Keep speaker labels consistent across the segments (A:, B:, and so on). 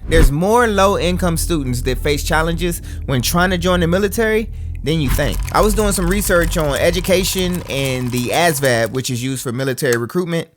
A: There's more low-income students that face challenges when trying to join the military than you think. I was doing some research on education and the ASVAB, which is used for military recruitment,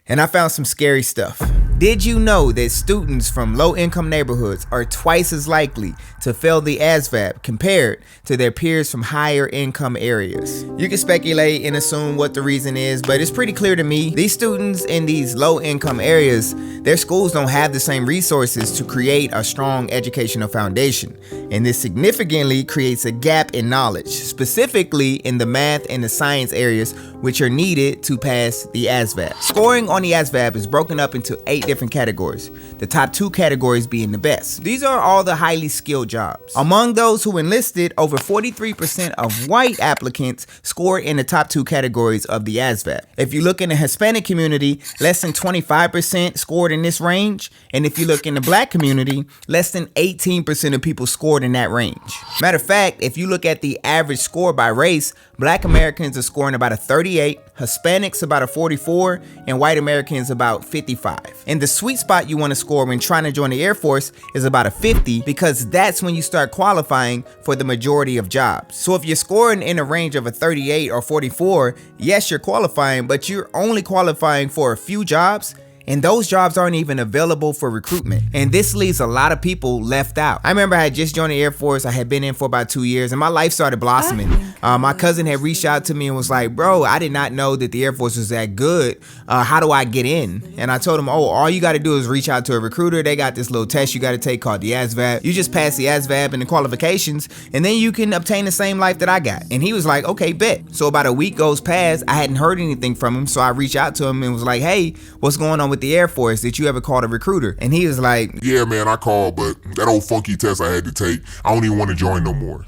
A: and I found some scary stuff. Did you know that students from low-income neighborhoods are twice as likely to fail the ASVAB compared to their peers from higher income areas? You can speculate and assume what the reason is, but it's pretty clear to me. These students in these low-income areas, their schools don't have the same resources to create a strong educational foundation, and this significantly creates a gap in knowledge, specifically in the math and the science areas, which are needed to pass the ASVAB. Scoring on the ASVAB is broken up into 8 different categories, the top 2 categories being the best. These are all the highly skilled jobs. Among those who enlisted, over 43% of white applicants scored in the top 2 categories of the ASVAB. If you look in the Hispanic community, less than 25% scored in this range, and if you look in the black community, less than 18% of people scored in that range. Matter of fact, if you look at the average score by race, black Americans are scoring about a 38, Hispanics about a 44, and white Americans about 55. And the sweet spot you want to score when trying to join the Air Force is about a 50, because that's when you start qualifying for the majority of jobs. So if you're scoring in a range of a 38 or 44, yes, you're qualifying, but you're only qualifying for a few jobs, and those jobs aren't even available for recruitment. And this leaves a lot of people left out. I remember I had just joined the Air Force. I had been in for about 2 years, and my life started blossoming. My cousin had reached out to me and was like, bro, I did not know that the Air Force was that good. How do I get in? And I told him, oh, all you got to do is reach out to a recruiter. They got this little test you got to take called the ASVAB. You just pass the ASVAB and the qualifications, and then you can obtain the same life that I got. And he was like, okay, bet. So about a week goes past. I hadn't heard anything from him, so I reached out to him and was like, hey, what's going on with the Air Force? Did you ever call a recruiter? And he was like,
B: yeah, man, I called, but that old funky test I had to take, I don't even want to join no more.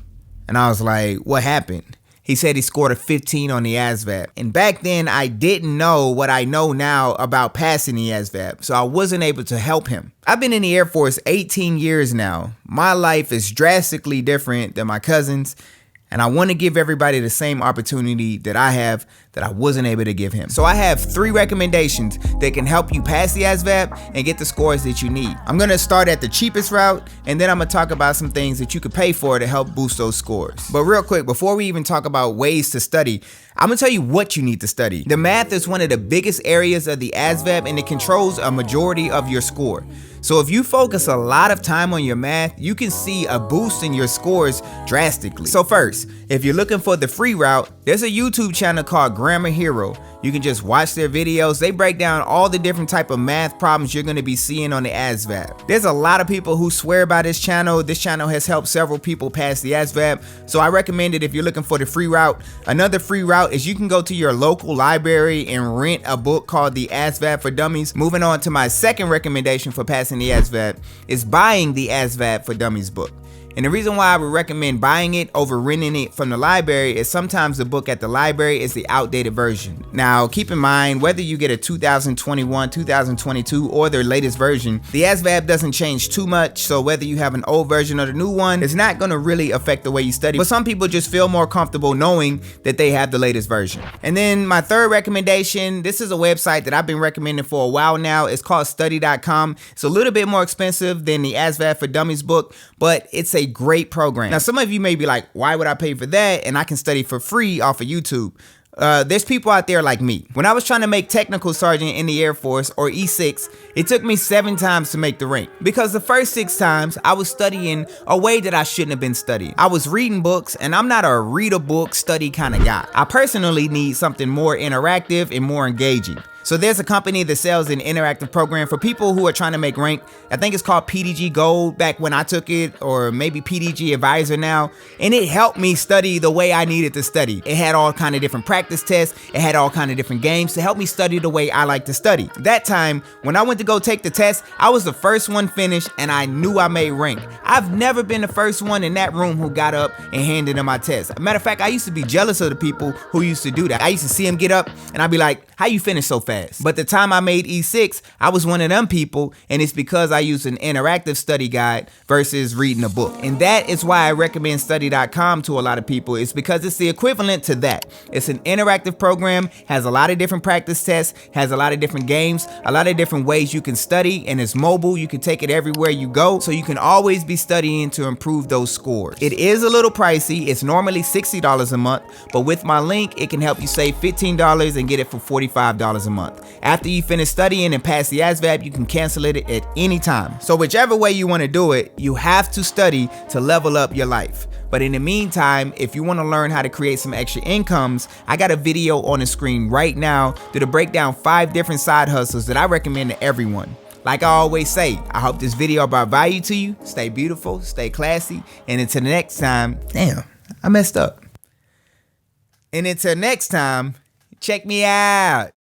A: And I was like, what happened? He said he scored a 15 on the ASVAB. And back then, I didn't know what I know now about passing the ASVAB, so I wasn't able to help him. I've been in the Air Force 18 years now. My life is drastically different than my cousin's, and I want to give everybody the same opportunity that I have that I wasn't able to give him. So I have 3 recommendations that can help you pass the ASVAB and get the scores that you need. I'm gonna start at the cheapest route, and then I'm gonna talk about some things that you could pay for to help boost those scores. But real quick, before we even talk about ways to study, I'm gonna tell you what you need to study. The math is one of the biggest areas of the ASVAB, and it controls a majority of your score. So if you focus a lot of time on your math, you can see a boost in your scores drastically. So first, if you're looking for the free route, there's a YouTube channel called Grammar Hero. You can just watch their videos. They break down all the different type of math problems you're going to be seeing on the ASVAB. There's a lot of people who swear by this channel. This channel has helped several people pass the ASVAB, so I recommend it if you're looking for the free route. Another free route is you can go to your local library and rent a book called the ASVAB for Dummies. Moving on to my second recommendation for passing the ASVAB is buying the ASVAB for Dummies book. And the reason why I would recommend buying it over renting it from the library is sometimes the book at the library is the outdated version. Now, keep in mind, whether you get a 2021, 2022, or their latest version, the ASVAB doesn't change too much, so whether you have an old version or the new one, it's not going to really affect the way you study. But some people just feel more comfortable knowing that they have the latest version. And then my third recommendation, this is a website that I've been recommending for a while now. It's called study.com. It's a little bit more expensive than the ASVAB for Dummies book, but it's a great program. Now, some of you may be like, why would I pay for that? And I can study for free off of YouTube. There's people out there like me. When I was trying to make technical sergeant in the Air Force, or E6, it took me 7 times to make the rank. Because the first 6 times, I was studying a way that I shouldn't have been studying. I was reading books, and I'm not a read a book, study kind of guy. I personally need something more interactive and more engaging. So there's a company that sells an interactive program for people who are trying to make rank. I think it's called PDG Gold back when I took it, or maybe PDG Advisor now. And it helped me study the way I needed to study. It had all kind of different practice tests. It had all kind of different games to help me study the way I like to study. That time, when I went to go take the test, I was the first one finished, and I knew I made rank. I've never been the first one in that room who got up and handed in my test. Matter of fact, I used to be jealous of the people who used to do that. I used to see them get up, and I'd be like, how you finish so fast? fast. But the time I made E6, I was one of them people, and it's because I used an interactive study guide versus reading a book. And that is why I recommend study.com to a lot of people. It's because it's the equivalent to that. It's an interactive program, has a lot of different practice tests, has a lot of different games, a lot of different ways you can study, and it's mobile. You can take it everywhere you go, so you can always be studying to improve those scores. It is a little pricey. It's normally $60 a month, but with my link, it can help you save $15 and get it for $45 a month. After you finish studying and pass the ASVAB, you can cancel it at any time. So whichever way you want to do it, you have to study to level up your life. But in the meantime, if you want to learn how to create some extra incomes, I got a video on the screen right now that'll break down 5 different side hustles that I recommend to everyone. Like I always say, I hope this video brought value to you. Stay beautiful, stay classy, and until the next time, damn, I messed up. And until next time, check me out.